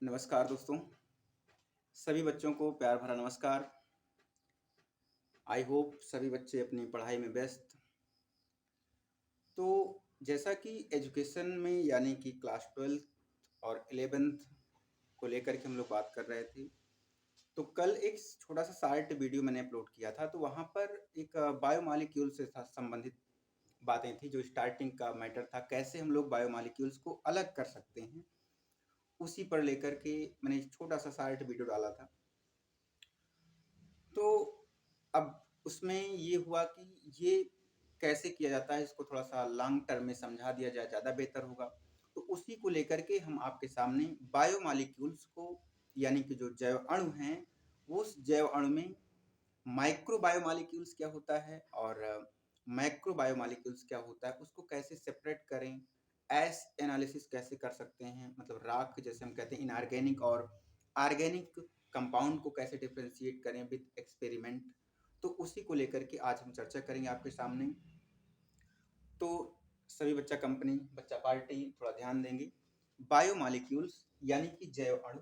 नमस्कार दोस्तों, सभी बच्चों को प्यार भरा नमस्कार। आई होप सभी बच्चे अपनी पढ़ाई में व्यस्त। तो जैसा कि एजुकेशन में यानी कि क्लास 12th और 11th को लेकर के हम लोग बात कर रहे थे। तो कल एक छोटा-सा शॉर्ट वीडियो मैंने अपलोड किया था, तो वहाँ पर एक बायोमॉलिक्यूल से संबंधित बातें थी, जो स्टार्टिंग का मैटर था, कैसे हम लोग बायोमॉलिक्यूल्स को अलग कर सकते हैं। उसी पर लेकर के मैंने एक छोटा-सा शॉर्ट वीडियो डाला था। तो अब उसमें ये हुआ कि ये कैसे किया जाता है, इसको थोड़ा-सा लॉन्ग टर्म में समझा दिया जाए, ज़्यादा बेहतर होगा। तो उसी को लेकर के हम आपके सामने बायोमॉलिक्यूल्स को यानी कि जो जैव अणु हैं, उस जैव अणु में माइक्रो बायोमॉलिक्यूल्स क्या होता है और मैक्रो बायोमॉलिक्यूल्स क्या होता है, उसको कैसे सेपरेट करें, एस एनालिसिस कैसे कर सकते हैं, मतलब राख जैसे हम कहते हैं इनऑर्गेनिक और ऑर्गेनिक कंपाउंड को कैसे डिफरेंशिएट करें विद एक्सपेरिमेंट। तो उसी को लेकर के आज हम चर्चा करेंगे आपके सामने। तो सभी बच्चा कंपनी बच्चा पार्टी थोड़ा ध्यान देंगे। बायोमॉलिक्यूल्स यानी कि जैव अणु।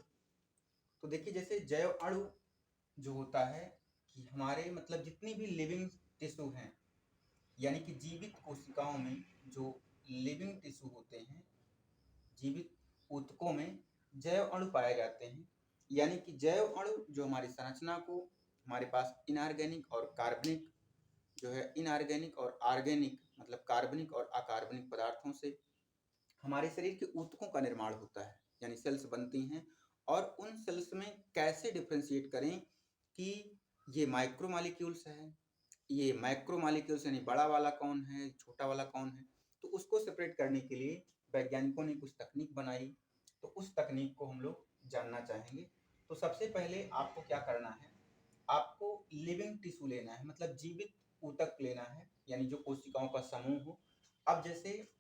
तो देखिए जैसे जैव अणु जो होता है कि हमारे मतलब जितनी भी लिविंग टिश्यू हैं यानी कि जीवित कोशिकाओं में जो लिविंग टिश्यू होते हैं, जीवित ऊतकों में जैव अणु पाए जाते हैं। यानी कि जैव अणु जो हमारी संरचना को हमारे पास इनऑर्गेनिक और कार्बनिक जो है इनऑर्गेनिक और ऑर्गेनिक मतलब कार्बनिक और अकार्बनिक पदार्थों से हमारे शरीर के ऊतकों का निर्माण होता है, यानी सेल्स बनती हैं। और उन सेल्स में कैसे डिफ्रेंशिएट करें कि ये माइक्रो मॉलिक्यूल्स है, ये मैक्रो मॉलिक्यूल्स यानी बड़ा वाला कौन है, छोटा वाला कौन है। तो उसको सेपरेट करने के लिए वैज्ञानिकों ने कुछ तकनीक बनाई। तो उस तकनीक को हम लोग जानना चाहेंगे। तो सबसे पहले आपको क्या करना है, आपको लिविंग टिश्यू लेना है, मतलब जीवित ऊतक लेना है, यानी जो कोशिकाओं का समूह हो। अब जैसे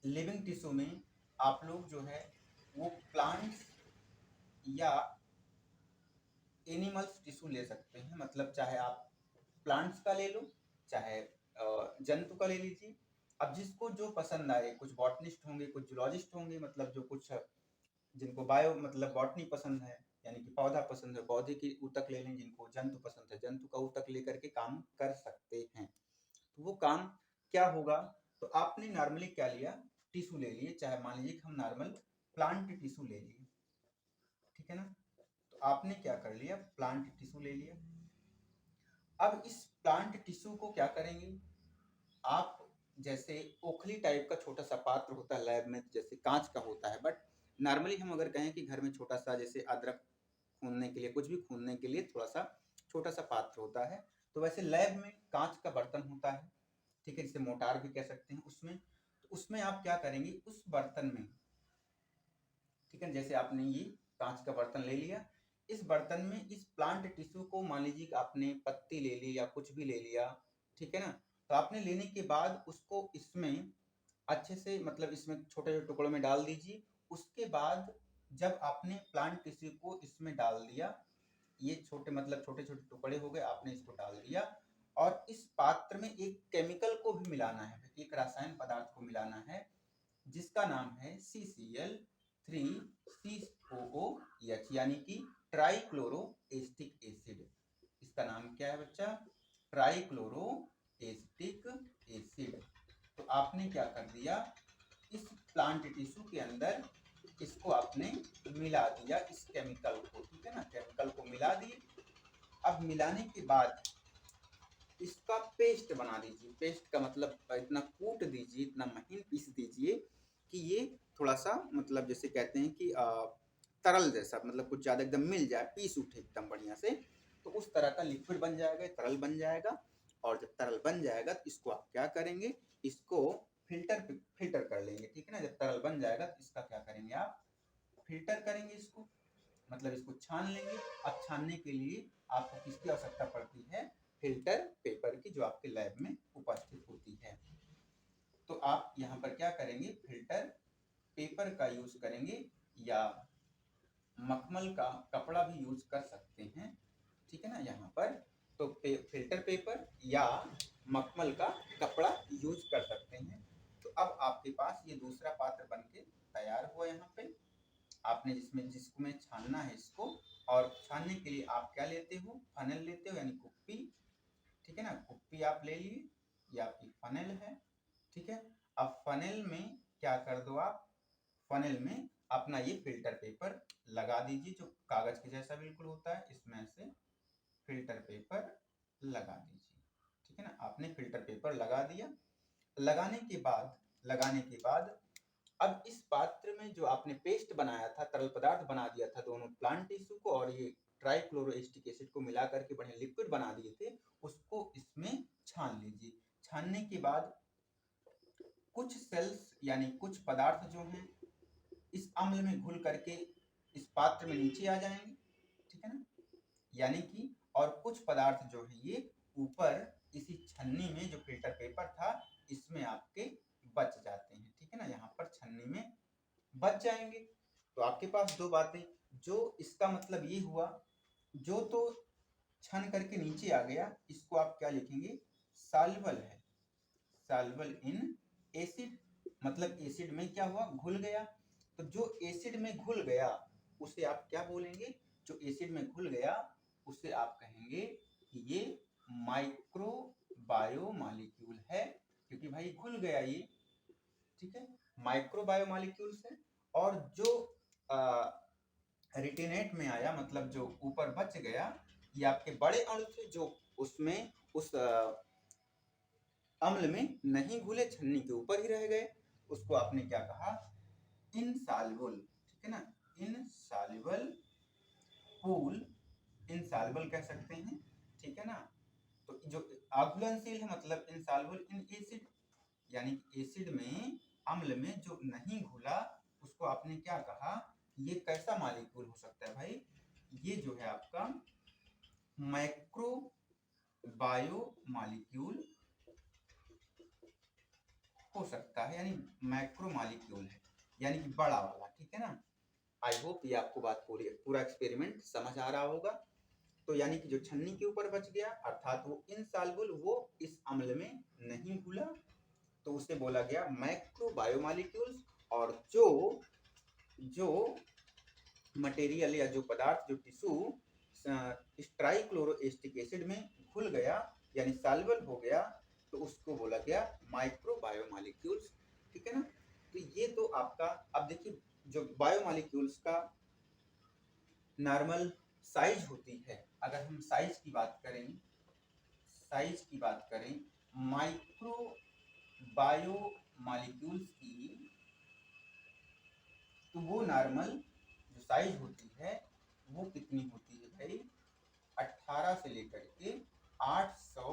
लिविंग टिश्यू में आप लोग जो है वो प्लांट्स या एनिमल्स टिश्यू ले सकते हैं, मतलब चाहे आप प्लांट्स का ले लो, चाहे जंतु का ले लीजिए। अब जिसको जो पसंद आए, कुछ बॉटनिस्ट होंगे, कुछ जूलॉजिस्ट होंगे, मतलब जो कुछ जिनको बायो मतलब बॉटनी पसंद है यानी कि पौधा पसंद है, पौधे की ऊतक ले लें, जिनको जंतु पसंद है, जंतु का ऊतक लेकर के काम कर सकते हैं। तो वो काम क्या होगा, तो आपने नॉर्मली क्या लिया, टिश्यू ले लिए, चाहे मान लीजिए कि हम नॉर्मल प्लांट टिश्यू ले लिए, ठीक है ना। तो आपने क्या कर लिया, प्लांट टिश्यू ले लिया। अब इस प्लांट टिश्यू को क्या करेंगे आप, जैसे ओखली टाइप का छोटा सा पात्र होता है लैब में, जैसे कांच का होता है, बट नॉर्मली हम अगर कहें कि घर में छोटा सा जैसे अदरक खूनने के लिए, कुछ भी खूनने के लिए थोड़ा सा छोटा सा पात्र होता है, तो वैसे लैब में कांच का बर्तन होता है, ठीक है, जिसे मोटार भी कह सकते हैं। उसमें तो उसमें आप क्या करेंगे, उस बर्तन में, ठीक है, जैसे आपने ये कांच का बर्तन ले लिया, इस बर्तन में इस प्लांट टिश्यू को मान लीजिए कि आपने पत्ती ले ली या कुछ भी ले लिया, ठीक है ना। तो आपने लेने के बाद उसको इसमें अच्छे से मतलब इसमें छोटे छोटे टुकड़ों में डाल दीजिए। उसके बाद जब आपने प्लांट टिश्यू को इसमें डाल दिया, ये छोटे मतलब छोटे छोटे टुकड़े हो गए, आपने इसको डाल दिया, और इस पात्र में एक केमिकल को भी मिलाना है, एक रासायनिक पदार्थ को मिलाना है, जिसका नाम है CCl3COOH यानी कि ट्राइक्लोरो एसिटिक एसिड। इसका नाम क्या है बच्चा, ट्राइक्लोरो एसिटिक एसिड। तो आपने क्या कर दिया, इस प्लांट टिश्यू के अंदर इसको आपने मिला दिया, इस केमिकल को, ठीक है ना, केमिकल को मिला दिए। अब मिलाने के बाद इसका पेस्ट बना दीजिए। पेस्ट का मतलब इतना कूट दीजिए, इतना महीन पीस दीजिए कि ये थोड़ा सा मतलब जैसे कहते हैं कि तरल जैसा, मतलब कुछ ज़्यादा एकदम मिल जाए, पीस उठे एकदम बढ़िया से। तो उस तरह का लिक्विड बन जाएगा, तरल बन जाएगा। और जब तरल बन जाएगा तो इसको आप क्या करेंगे, इसको फिल्टर कर लेंगे, ठीक है ना। जब तरल बन जाएगा तो इसका क्या करेंगे आप, फिल्टर करेंगे इसको, मतलब इसको छान लेंगे। अब छानने के लिए आपको किसकी आवश्यकता पड़ती है, फिल्टर पेपर की, जो आपके लैब में उपस्थित होती है। तो आप यहाँ पर क्या करेंगे, फिल्टर पेपर का यूज करेंगे या मखमल का कपड़ा भी यूज कर सकते हैं, ठीक है ना। यहाँ पर तो फिल्टर पेपर या मखमल का कपड़ा यूज कर सकते हैं। तो अब आपके पास ये दूसरा पात्र बनके तैयार हुआ यहाँ पे। आपने जिसको में छानना है इसको, और छानने के लिए आप क्या लेते हो, फनेल लेते हो यानी कुप्पी, ठीक है ना, कुप्पी आप ले लिए, ये आपकी फनेल है, ठीक है। अब फनेल में क्या कर दो आप, फनेल में अपना ये फिल्टर पेपर लगा दीजिए, जो कागज के जैसा बिल्कुल होता है, इसमें से फिल्टर पेपर लगा दीजिए, ठीक है ना। आपने फिल्टर पेपर लगा दिया। लगाने के बाद अब इस पात्र में जो आपने पेस्ट बनाया था, तरल पदार्थ बना दिया था, दोनों प्लांट टिश्यू को और ये ट्राइक्लोरोएस्टिक एसिड को मिला करके बढ़िया लिक्विड बना दिए थे, उसको इसमें छान लीजिए। छानने के बाद कुछ सेल्स यानी कुछ पदार्थ जो हैं इस अम्ल में घुल करके इस पात्र में नीचे आ जाएंगे, ठीक है ना, यानी कि, और कुछ पदार्थ जो है ये ऊपर इसी छन्नी में जो फिल्टर पेपर था इसमें आपके बच जाते हैं, ठीक है ना, यहाँ पर छन्नी में बच जाएंगे। तो आपके पास दो बातें, जो इसका मतलब ये हुआ, जो तो छन करके नीचे आ गया इसको आप क्या लिखेंगे, सॉल्युबल है, सॉल्युबल इन एसिड, मतलब एसिड में क्या हुआ, घुल गया। तो जो एसिड में घुल गया उसे आप क्या बोलेंगे, जो एसिड में घुल गया उसे आप कहेंगे कि ये माइक्रो बायोमॉलिक्यूल है, क्योंकि भाई घुल गया ये, ठीक है, माइक्रो बायोमॉलिक्यूल्स है। और जो रिटेनेट में आया, मतलब जो ऊपर बच गया, ये आपके बड़े अणु थे जो उसमें उस अम्ल में नहीं घुले, छन्नी के ऊपर ही रह गए, उसको आपने क्या कहा, इनसॉल्युबल, ठीक है ना, इनसॉल्युबल पूल, इनसॉल्युबल कह सकते हैं, ठीक है ना। तो जो अघुलनशील है मतलब इनसॉल्युबल इन एसिड, यानी एसिड में, अम्ल में जो नहीं घुला उसको आपने क्या कहा, ये कैसा मॉलिक्यूल हो सकता है भाई, ये जो है आपका माइक्रो बायोमॉलिक्यूल हो सकता है, यानी मैक्रो मॉलिक्यूल है, यानी कि बड़ा वाला, ठीक है ना। आई होप ये आपको बात पूरा एक्सपेरिमेंट समझ आ रहा होगा। तो यानी कि जो छन्नी के ऊपर बच गया अर्थात वो इनसॉल्युबल, वो इस अम्ल में नहीं घुला, तो उसे बोला गया मैक्रो बायोमॉलिक्यूल्स। और जो मटेरियल या जो पदार्थ, जो टिश्यू इस ट्राइक्लोरोएस्टिक एसिड में घुल गया यानी सॉल्युबल हो गया, तो उसको बोला गया माइक्रो बायोमॉलिक्यूल्स, ठीक है ना। तो ये तो आपका, अब देखिए जो बायोमॉलिक्यूल्स का नॉर्मल साइज होती है, अगर हम साइज की बात करें, माइक्रो बायोमॉलिक्यूल्स की, तो वो नॉर्मल जो साइज होती है वो कितनी होती है भाई, 18 से लेकर के 800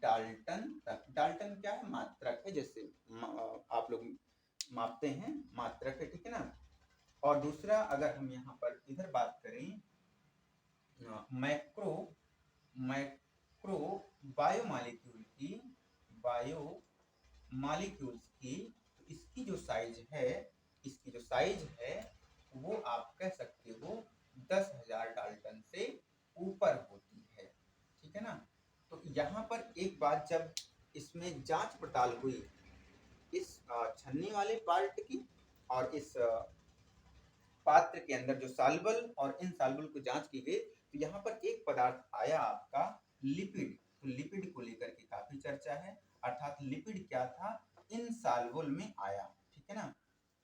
डाल्टन तक। डाल्टन क्या है, मात्रक है, जैसे आप लोग मापते हैं, मात्रक है, ठीक है ना। और दूसरा अगर हम यहाँ पर इधर बात करें मैक्रो बायोमॉलिक्यूल की, बायोमॉलिक्यूल्स की, तो इसकी जो साइज है वो आप कह सकते हो 10,000 डाल्टन से ऊपर होती है, ठीक है ना। तो यहाँ पर एक बात, जब इसमें जांच पड़ताल हुई इस छन्नी वाले पार्ट की और इस पात्र के अंदर जो सॉल्युबल और इनसॉल्युबल को जांच की गई, तो यहाँ पर एक पदार्थ आया आपका लिपिड, तो लिपिड को लेकर के काफी चर्चा है, अर्थात लिपिड क्या था, इनसॉल्युबल में आया, ठीक है ना,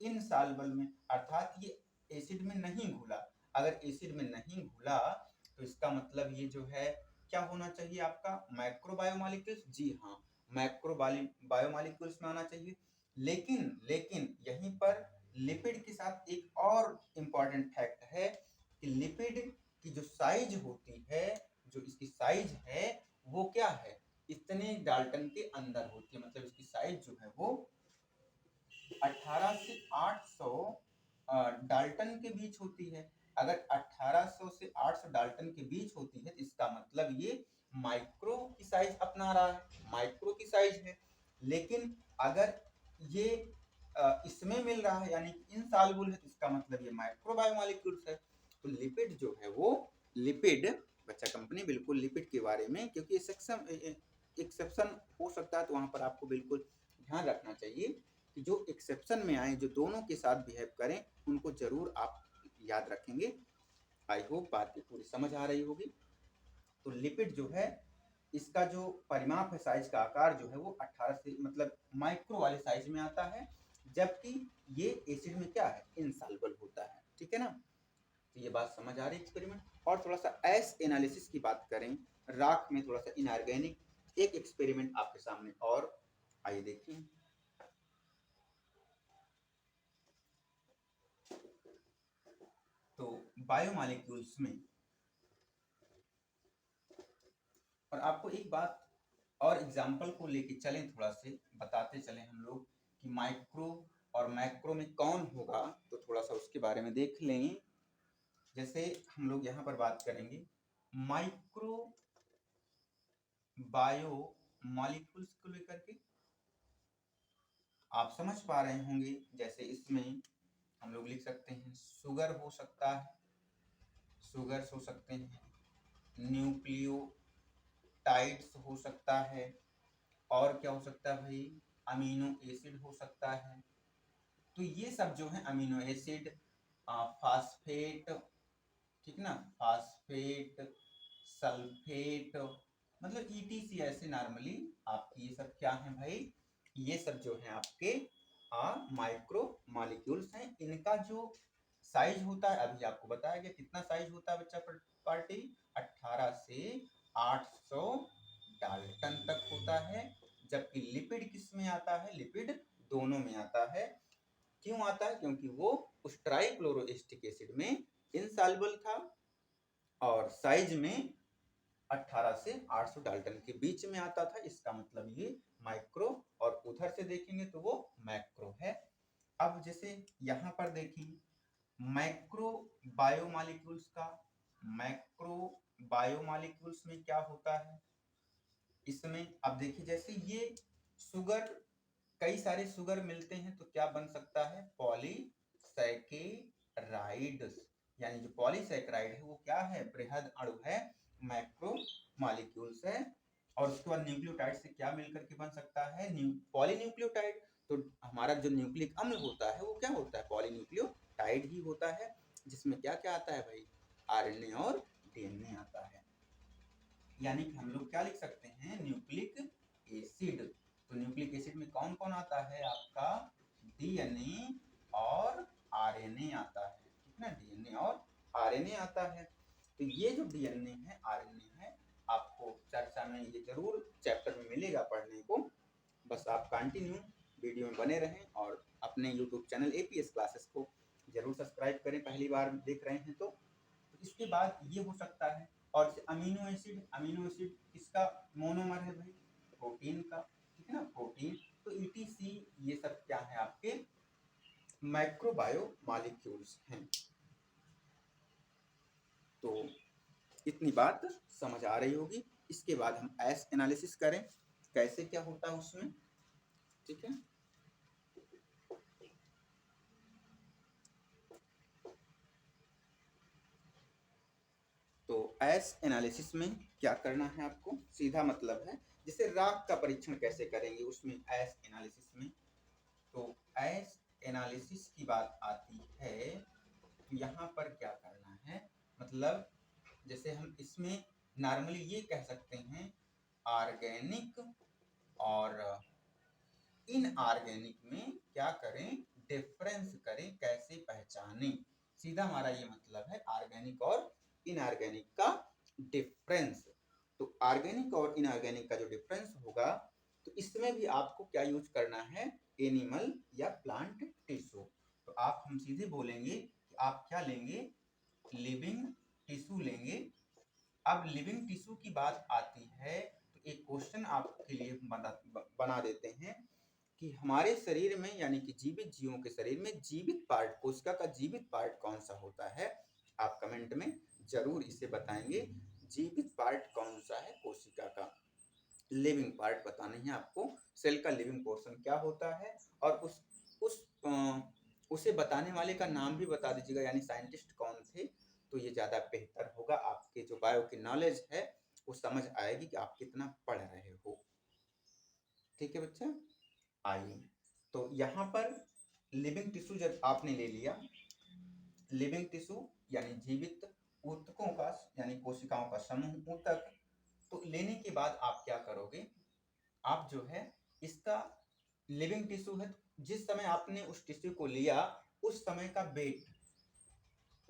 इनसॉल्युबल में, अर्थात ये एसिड में नहीं घुला। अगर एसिड में नहीं घुला तो इसका मतलब ये जो है क्या होना चाहिए आपका, मैक्रो बायोमॉलिक्यूल्स, जी हाँ, मैक्रो बायोमॉलिक्यूल्स में आना चाहिए। लेकिन यहीं पर लिपिड के साथ एक और इम्पॉर्टेंट फैक्ट है कि लिपिड की जो साइज होती है, जो इसकी साइज है वो क्या है, इतने डाल्टन के अंदर होती है, मतलब इसकी साइज जो है वो 18 से 800 डाल्टन के बीच होती है। अगर 1800 से 800 डाल्टन के बीच होती है तो इसका मतलब ये माइक्रो की साइज अपना रहा है, माइक्रो की साइज है। लेकिन अगर ये इसमें मिल रहा है यानी इनसॉल्युबल है, तो इसका मतलब ये माइक्रो बायोमॉलिक्यूल्स है। तो लिपिड जो है वो, लिपिड बच्चा कंपनी बिल्कुल लिपिड के बारे में, क्योंकि एक्सेप्शन हो सकता है तो वहां पर आपको बिल्कुल ध्यान रखना चाहिए कि जो एक्सेप्शन में आए, जो दोनों के साथ बिहेव करें, उनको जरूर आप याद रखेंगे। आई होप बात की पूरी समझ आ रही होगी। तो लिपिड जो है, इसका जो परिमाप है, साइज का आकार जो है वो 18 से मतलब माइक्रो वाले साइज में आता है, जबकि ये एसिड में क्या है, इनसॉल्युबल होता है। ठीक है ना, तो ये बात समझ आ रही है एक्सपेरिमेंट। और थोड़ा सा एस एनालिसिस की बात करें, राख में थोड़ा सा इनऑर्गेनिक, एक एक्सपेरिमेंट आपके सामने और आइए देखिए। तो बायोमॉलिक्यूल्स में, और आपको एक बात और एग्जाम्पल को लेके चलें, थोड़ा से बताते चलें हम लोग कि माइक्रो और मैक्रो में कौन होगा, तो थोड़ा सा उसके बारे में देख लें। जैसे हम लोग यहाँ पर बात करेंगे माइक्रो बायो मॉलिक्यूल्स को लेकर के, आप समझ पा रहे होंगे। जैसे इसमें हम लोग लिख सकते हैं शुगर हो सकता है, शुगर्स हो सकते हैं, न्यूक्लियोटाइड्स हो सकता है, और क्या हो सकता है भाई, अमीनो एसिड हो सकता है। तो ये सब जो है अमीनो एसिड, फास्फेट, ठीक ना, फास्फेट, सल्फेट, मतलब ईटीसी, ऐसे नॉर्मली आपकी ये सब क्या है भाई, ये सब जो है आपके माइक्रो मॉलिक्यूल्स हैं। इनका जो साइज होता है, अभी आपको बताया गया कितना साइज होता है बच्चा पार्टी, 18 से 800 डाल्टन तक होता है। जबकि लिपिड किस में आता है, लिपिड दोनों में आता है। क्यों आता है, क्योंकि वो उस ट्राइक्लोरोएसिटिक एसिड में इनसॉल्युबल था और साइज में 18 से 800 डाल्टन के बीच में आता था। इसका मतलब ये माइक्रो, और उधर से देखेंगे तो वो मैक्रो है। अब जैसे यहाँ पर देखिए मैक्रो बायोमॉलिक्यूल्स का, मैक्रो बायोमॉलिक्यूल्स में क्या होता है, इसमें अब देखिए जैसे ये शुगर, कई सारे शुगर मिलते हैं तो क्या बन सकता है, पॉलीसैकेराइड्स, यानी जो पॉलीसैकेराइड है वो क्या है, बृहद अणु है, मैक्रो मॉलिक्यूल्स है। और उसके बाद न्यूक्लियोटाइड से क्या मिलकर के बन सकता है, पॉलीन्यूक्लियोटाइड। तो हमारा जो न्यूक्लिक अम्ल होता है वो क्या होता है, पॉलीन्यूक्लियोटाइड ही होता है, जिसमें क्या क्या आता है भाई, आरएनए और डीएनए आता है। यानी कि हम लोग क्या लिख सकते हैं, न्यूक्लिक एसिड। तो न्यूक्लिक एसिड में कौन कौन आता है आपका, डीएनए और आरएनए आता है, ठीक ना, डीएनए और आरएनए आता है। तो ये जो डीएनए है, आरएनए है, आपको चर्चा में ये जरूर चैप्टर में मिलेगा पढ़ने को। बस आप कंटिन्यू वीडियो में बने रहें और अपने यूट्यूब चैनल एपीएस क्लासेस को जरूर सब्सक्राइब करें, पहली बार देख रहे हैं तो। इसके बाद ये हो सकता है, और अमीनो एसिड, अमीनो एसिड किसका मोनोमर है भाई, प्रोटीन का, ठीक है ना, प्रोटीन। तो ईटीसी ये सब क्या है आपके माइक्रोबायो मॉलिक्यूल्स हैं। तो इतनी बात समझ आ रही होगी। इसके बाद हम एस एनालिसिस करें, कैसे क्या होता है उसमें, ठीक है। तो एस एनालिसिस में क्या करना है आपको, सीधा मतलब है जैसे राख का परीक्षण कैसे करेंगे उसमें एस एनालिसिस में। तो एस एनालिसिस की बात आती है तो यहाँ पर क्या करना है, मतलब जैसे हम इसमें नॉर्मली ये कह सकते हैं ऑर्गेनिक और इनऑर्गेनिक में क्या करें, डिफरेंस करें, कैसे पहचानें। सीधा हमारा ये मतलब है ऑर्गेनिक और इनऑर्गेनिक का डिफरेंस। तो ऑर्गेनिक और इनऑर्गेनिक का जो डिफरेंस होगा, तो इसमें भी आपको क्या यूज करना है, एनिमल या प्लांट टिश्यू। तो आप हम सीधे बोलेंगे कि आप क्या लेंगे, लिविंग टिश्यू लेंगे। अब लिविंग टिश्यू की बात आती है तो एक क्वेश्चन आपके लिए बना देते हैं कि हमारे शरीर में, यानी कि जीवित जीवों के शरीर में जीवित पार्ट, कोशिका का जीवित पार्ट कौन सा होता है। आप कमेंट में जरूर इसे बताएंगे, जीवित पार्ट कौन सा है कोशिका का, लिविंग पार्ट बताना है आपको। सेल का लिविंग पोर्शन क्या होता है, और उस उसे बताने वाले का नाम भी बता दीजिएगा, यानी साइंटिस्ट कौन थे। तो ये ज़्यादा बेहतर होगा, आपके जो बायो की नॉलेज है वो समझ आएगी कि आप कितना पढ़ रहे हो। ठीक है बच्चा, आइए। तो यहाँ पर लिविंग टिश्यू जब आपने ले लिया, लिविंग टिश्यू यानी जीवित ऊतकों का यानी कोशिकाओं का समूह ऊतक, तो लेने के बाद आप क्या करोगे, आप जो है इसका लिविंग टिश्यू है, जिस समय आपने उस टिश्यू को लिया उस समय का वेट,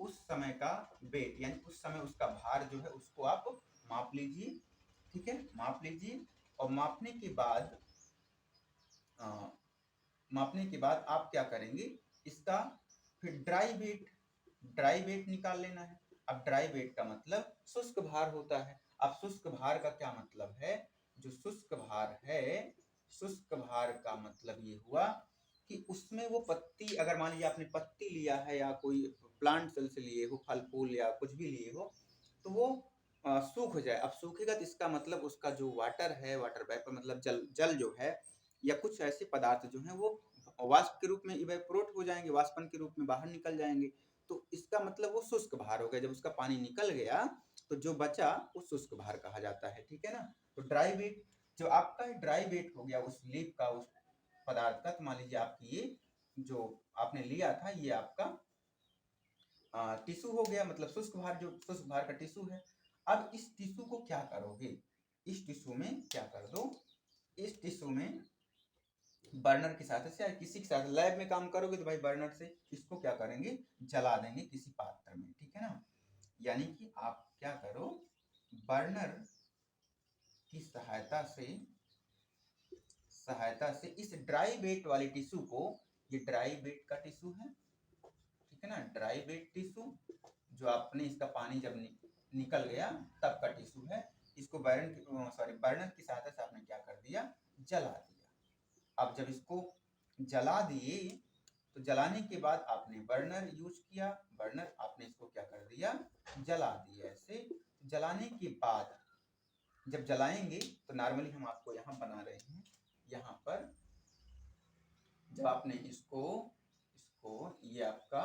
उस समय का वेट यानी उस समय उसका भार जो है उसको आप माप लीजिए। ठीक है, माप लीजिए और मापने के बाद आप क्या करेंगे, इसका फिर ड्राई वेट निकाल लेना है। अब ड्राई वेट का मतलब शुष्क भार होता है। अब शुष्क भार का क्या मतलब है, जो शुष्क भार है, शुष्क भार का मतलब ये हुआ कि उसमें वो पत्ती, अगर मान लीजिए आपने पत्ती लिया है या कोई प्लांट सेल से लिए हो, फल फूल या कुछ भी लिए हो, तो वो सूख जाए। अब सूखेगा तो इसका मतलब उसका जो वाटर है, वाटर वेपर मतलब जल जो है या कुछ ऐसे पदार्थ जो हैं वो वाष्प के रूप में इवेपोरेट हो जाएंगे, वाष्पन के रूप में बाहर निकल जाएंगे। तो इसका मतलब वो शुष्क भार हो गया। जब उसका पानी निकल गया तो जो बचा वो शुष्क भार कहा जाता है। ठीक है ना। तो ड्राई वेट, जो आपका ड्राई वेट हो गया उस लीफ का, उस पदार्थ का, तो मान लीजिए आपकी ये जो आपने लिया था ये आपका टिश्यू हो गया, मतलब शुष्क भार, जो शुष्क भार का टिश्यू है। अब इस टिश्यू को क्या करोगे, इस टिश्यू में क्या कर दो, इस टिश्यू में बर्नर के साथ या किसी के साथ लैब में काम करोगे तो भाई बर्नर से इसको क्या करेंगे, जला देंगे किसी पात्र में। ठीक है ना। यानी कि आप क्या करो, बर्नर की सहायता से इस ड्राई वेट वाले टिश्यू को, ये ड्राई वेट का टिश्यू है, ठीक है ना, ड्राई वेट टिश्यू जो आपने इसका पानी जब निकल गया तब का टिश्यू है, इसको बर्नर की सहायता से आपने क्या कर दिया, जला दिया। अब जब इसको जला दिए तो जलाने के बाद आपने बर्नर यूज किया, बर्नर आपने इसको क्या कर दिया, जला दिया। ऐसे जलाने के बाद जब जलाएंगे तो नॉर्मली हम आपको यहाँ बना रहे हैं, यहाँ पर जब आपने इसको ये आपका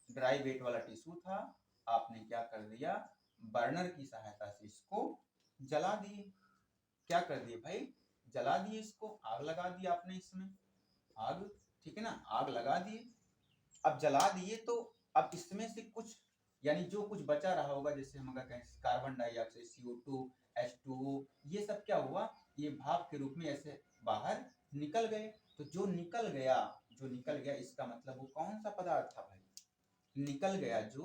ड्राई वेट वाला टिश्यू था, आपने क्या कर दिया, बर्नर की सहायता से इसको जला दिए। क्या कर दिए भाई, जला दिए, इसको आग लगा दी आपने, इसमें आग, ठीक है ना, आग लगा दिए। अब जला दिए तो अब इसमें से कुछ यानी जो कुछ बचा रहा होगा, जैसे हम अगर कहें कार्बन डाइऑक्साइड, CO2, H2O, ये सब क्या हुआ, ये भाप के रूप में ऐसे बाहर निकल गए। तो जो निकल गया इसका मतलब वो कौन सा पदार्थ था भाई, निकल गया जो,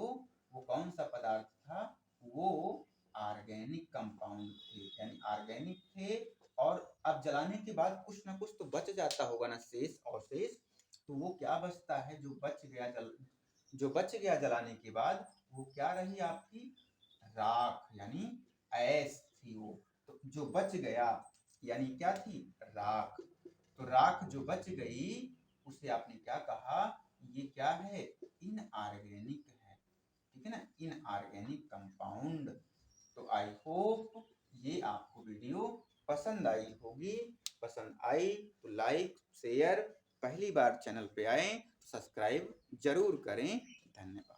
वो कौन सा पदार्थ था, वो ऑर्गेनिक कंपाउंड थे, यानी ऑर्गेनिक थे। और अब जलाने के बाद कुछ ना कुछ तो बच जाता होगा ना, शेष और शेष, तो वो क्या बचता है, जो बच गया जलाने के बाद, वो क्या रही आपकी, राख, यानी ऐश थी वो। तो जो बच गया यानी क्या थी, राख। तो राख जो बच गई उसे आपने क्या कहा, ये क्या है, इनऑर्गेनिक है। ठीक है ना, इनऑर्गेनिक कंपाउंड। तो आई होप ये आपको वीडियो पसंद आई होगी। पसंद आई तो लाइक शेयर, पहली बार चैनल पे आए सब्सक्राइब जरूर करें। धन्यवाद।